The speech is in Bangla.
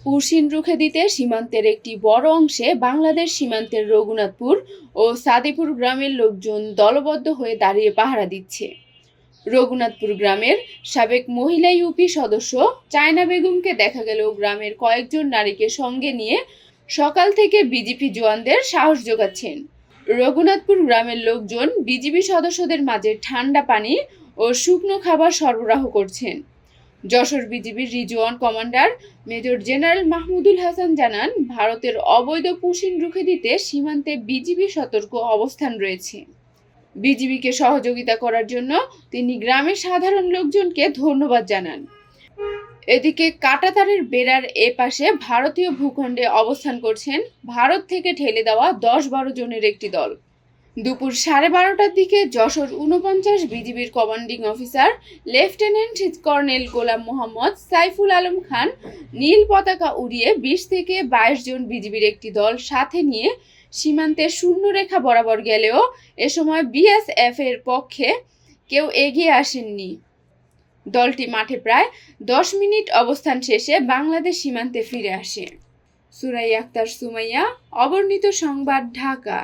পুশিন রুখে দিতে সীমান্তের একটি বড় অংশে বাংলাদেশ সীমান্তের রঘুনাথপুর ও সাদেপুর গ্রামের লোকজন দলবদ্ধ হয়ে দাঁড়িয়ে পাহারা দিচ্ছে। রঘুনাথপুর গ্রামের সাবেক মহিলা ইউপি সদস্য চায়না বেগমকে দেখা গেল গ্রামের কয়েকজন নারীকে সঙ্গে নিয়ে সকাল থেকে বিজিপি জওয়ানদের সাহস যোগাচ্ছেন। রঘুনাথপুর গ্রামের লোকজন বিজিবি সদস্যদের মাঝে ঠান্ডা পানি ও শুকনো খাবার সরবরাহ করছেন। যশোর বিজিবির Rizwan commander major general Mahmudul Hasan জানান, ভারতের অবৈধ পুশিন রুখে দিতে সীমান্তে বিজিবি সতর্ক অবস্থান রয়েছে। বিজিবিকে সহযোগিতা করার জন্য তিনি গ্রামের সাধারণ লোকজনকে ধন্যবাদ জানান। এদিকে কাঁটাতারের বেড়ার এপাশে ভারতীয় ভূখণ্ডে অবস্থান করছেন ভারত থেকে ঠেলে দেওয়া 10-12 জনের একটি দল। দুপুর 12:30টার দিকে যশোর 49 বিজিবির কমান্ডিং অফিসার লেফটেন্যান্ট কর্নেল গোলাম মোহাম্মদ সাইফুল আলম খান নীল পতাকা উড়িয়ে 20 থেকে 22 জন বিজিবির একটি দল সাথে নিয়ে সীমান্তের শূন্যরেখা বরাবর গেলেও এ সময় বিএসএফ এর পক্ষে কেউ এগিয়ে আসেননি। দলটি মাঠে প্রায় 10 মিনিট অবস্থান শেষে বাংলাদেশ সীমান্তে ফিরে আসে। সুরাইয়া আক্তার, সুমাইয়া, অবর্ণিত সংবাদ, ঢাকা।